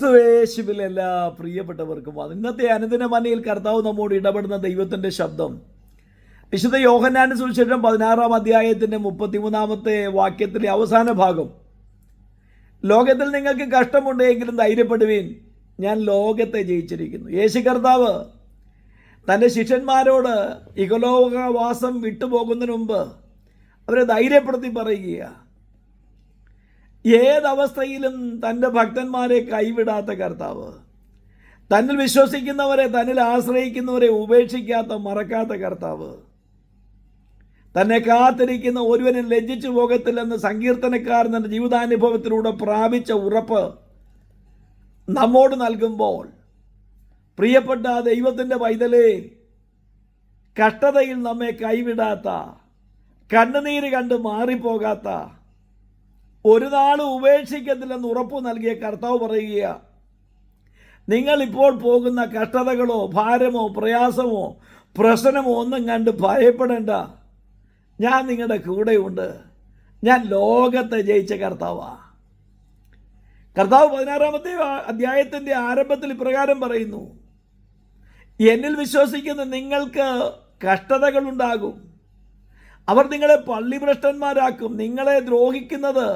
ക്രിസ്തുവേശുവിൽ എല്ലാ പ്രിയപ്പെട്ടവർക്കും ഇന്നത്തെ അനുദിന മനയിൽ കർത്താവ് നമ്മോട് ഇടപെടുന്ന ദൈവത്തിൻ്റെ ശബ്ദം വിശുദ്ധ യോഹന്നാന്റെ സുവിശേഷം 16-ാം അധ്യായത്തിൻ്റെ 33-ാമത്തെ വാക്യത്തിലെ അവസാന ഭാഗം. ലോകത്തിൽ നിങ്ങൾക്ക് കഷ്ടമുണ്ടെങ്കിലും ധൈര്യപ്പെടുവീൻ, ഞാൻ ലോകത്തെ ജയിച്ചിരിക്കുന്നു. യേശു കർത്താവ് തൻ്റെ ശിഷ്യന്മാരോട് ഇഹലോകവാസം വിട്ടുപോകുന്നതിന് മുമ്പ് അവരെ ധൈര്യപ്പെടുത്തി പറയുക, ഏതവസ്ഥയിലും തൻ്റെ ഭക്തന്മാരെ കൈവിടാത്ത കർത്താവ്, തന്നിൽ വിശ്വസിക്കുന്നവരെ, തന്നിൽ ആശ്രയിക്കുന്നവരെ ഉപേക്ഷിക്കാത്ത, മറക്കാത്ത കർത്താവ്, തന്നെ കാത്തിരിക്കുന്ന ഒരുവനും ലജ്ജിച്ചു പോകത്തില്ലെന്ന് സങ്കീർത്തനക്കാരൻ തൻ്റെ ജീവിതാനുഭവത്തിലൂടെ പ്രാപിച്ച ഉറപ്പ് നമ്മോട് നൽകുമ്പോൾ, പ്രിയപ്പെട്ട ദൈവത്തിൻ്റെ പൈതലേ, കഷ്ടതയിൽ നമ്മെ കൈവിടാത്ത, കണ്ണുനീര് കണ്ട് മാറിപ്പോകാത്ത, ഒരു നാളും ഉപേക്ഷിക്കത്തില്ലെന്ന് ഉറപ്പ് നൽകിയ കർത്താവ് പറയുക, നിങ്ങളിപ്പോൾ പോകുന്ന കഷ്ടതകളോ ഭാരമോ പ്രയാസമോ പ്രശ്നമോ ഒന്നും കണ്ട് ഭയപ്പെടേണ്ട, ഞാൻ നിങ്ങളുടെ കൂടെയുണ്ട്, ഞാൻ ലോകത്തെ ജയിച്ച കർത്താവാണ്. കർത്താവ് 16-ാമത്തെ അധ്യായത്തിൻ്റെ ആരംഭത്തിൽ ഇപ്രകാരം പറയുന്നു, എന്നിൽ വിശ്വസിക്കുന്ന നിങ്ങൾക്ക് കഷ്ടതകളുണ്ടാകും, അവർ നിങ്ങളെ പള്ളിഭ്രഷ്ടന്മാരാക്കും, നിങ്ങളെ ദ്രോഹിക്കുന്നത്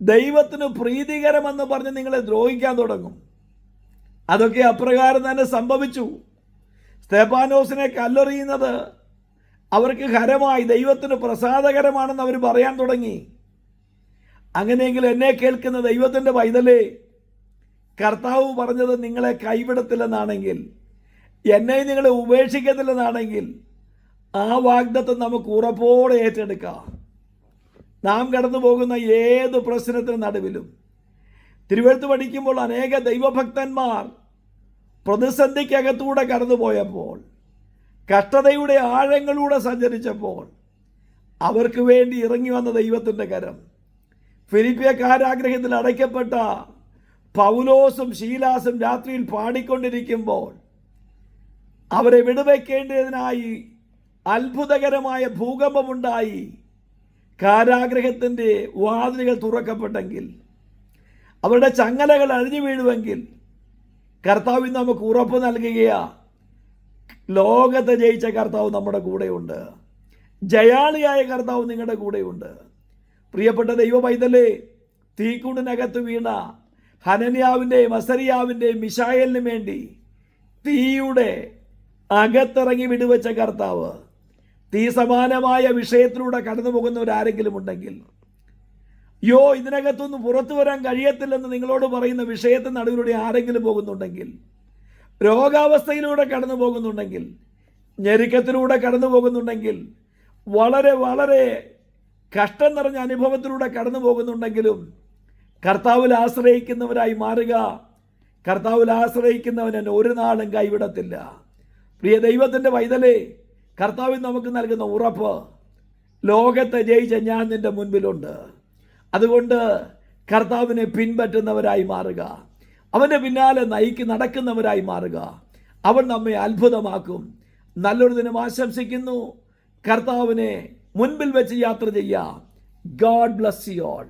ദൈവത്തിന് പ്രീതികരമെന്ന് പറഞ്ഞ് നിങ്ങളെ ദ്രോഹിക്കാൻ തുടങ്ങും. അതൊക്കെ അപ്രകാരം തന്നെ സംഭവിച്ചു. സ്തെഫാനോസിനെ കല്ലെറിയുന്നത് അവർക്ക് ഹരമായി, ദൈവത്തിന് പ്രസാദകരമാണെന്ന് അവർ പറയാൻ തുടങ്ങി. അങ്ങനെയെങ്കിൽ എന്നെ കേൾക്കുന്ന ദൈവത്തിൻ്റെ പൈതലേ, കർത്താവ് പറഞ്ഞത് നിങ്ങളെ കൈവിടത്തില്ലെന്നാണെങ്കിൽ, എന്നെ നിങ്ങളെ ഉപേക്ഷിക്കത്തില്ലെന്നാണെങ്കിൽ, ആ വാഗ്ദത്തം നമുക്ക് ഉറപ്പോടെ ഏറ്റെടുക്കാം. നാം കടന്നു പോകുന്ന ഏത് പ്രശ്നത്തിന് നടുവിലും തിരുവെഴുത്ത് പഠിക്കുമ്പോൾ അനേക ദൈവഭക്തന്മാർ പ്രതിസന്ധിക്കകത്തൂടെ കടന്നുപോയപ്പോൾ, കഷ്ടതയുടെ ആഴങ്ങളിലൂടെ സഞ്ചരിച്ചപ്പോൾ അവർക്ക് വേണ്ടി ഇറങ്ങി വന്ന ദൈവത്തിൻ്റെ കരം, ഫിലിപ്പിയ കാരാഗ്രഹത്തിൽ അടയ്ക്കപ്പെട്ട പൗലോസും ശീലാസും രാത്രിയിൽ പാടിക്കൊണ്ടിരിക്കുമ്പോൾ അവരെ വിടുവയ്ക്കേണ്ടതിനായി അത്ഭുതകരമായ ഭൂകമ്പമുണ്ടായി കാരാഗ്രഹത്തിൻ്റെ വാതിലുകൾ തുറക്കപ്പെട്ടെങ്കിൽ, അവരുടെ ചങ്ങലകൾ അഴിഞ്ഞു വീഴുമെങ്കിൽ, കർത്താവ് നമുക്ക് ഉറപ്പ് നൽകുകയാണ്, ലോകത്തെ ജയിച്ച കർത്താവ് നമ്മുടെ കൂടെയുണ്ട്, ജയാളിയായ കർത്താവ് നിങ്ങളുടെ കൂടെയുണ്ട്. പ്രിയപ്പെട്ട ദൈവ പൈതലേ, തീക്കൂടിനകത്ത് വീണ ഹനന്യാവിൻ്റെയും അസരിയാവിൻ്റെയും മിശായേലിന് വേണ്ടി തീയുടെ അകത്തിറങ്ങി വിടുവെച്ച കർത്താവ്, തീ സമാനമായ വിഷയത്തിലൂടെ കടന്നു പോകുന്നവരാരെങ്കിലും ഉണ്ടെങ്കിൽ, ഇതിനകത്തൊന്നും പുറത്തു വരാൻ കഴിയത്തില്ലെന്ന് നിങ്ങളോട് പറയുന്ന വിഷയത്തിന് നടുവിലൂടെ ആരെങ്കിലും പോകുന്നുണ്ടെങ്കിൽ, രോഗാവസ്ഥയിലൂടെ കടന്നു പോകുന്നുണ്ടെങ്കിൽ, ഞെരുക്കത്തിലൂടെ കടന്നു പോകുന്നുണ്ടെങ്കിൽ, വളരെ വളരെ കഷ്ടം നിറഞ്ഞ അനുഭവത്തിലൂടെ കടന്നു പോകുന്നുണ്ടെങ്കിലും, കർത്താവിൽ ആശ്രയിക്കുന്നവരായി മാറുക. കർത്താവിൽ ആശ്രയിക്കുന്നവൻ ഒരു നാളും കൈവിടത്തില്ല. പ്രിയ ദൈവത്തിൻ്റെ പൈതലേ, കർത്താവിൽ നമുക്ക് നൽകുന്ന ഉറപ്പ്, ലോകത്തെ ജയിച്ച ഞാൻ നിൻ്റെ മുൻപിലുണ്ട്. അതുകൊണ്ട് കർത്താവിനെ പിൻപറ്റുന്നവരായി മാറുക, അവൻ്റെ പിന്നാലെ നടക്കുന്നവരായി മാറുക. അവൻ നമ്മെ അത്ഭുതമാക്കും. നല്ലൊരു ദിനം ആശംസിക്കുന്നു. കർത്താവിനെ മുൻപിൽ വെച്ച് യാത്ര ചെയ്യാം. God bless you all.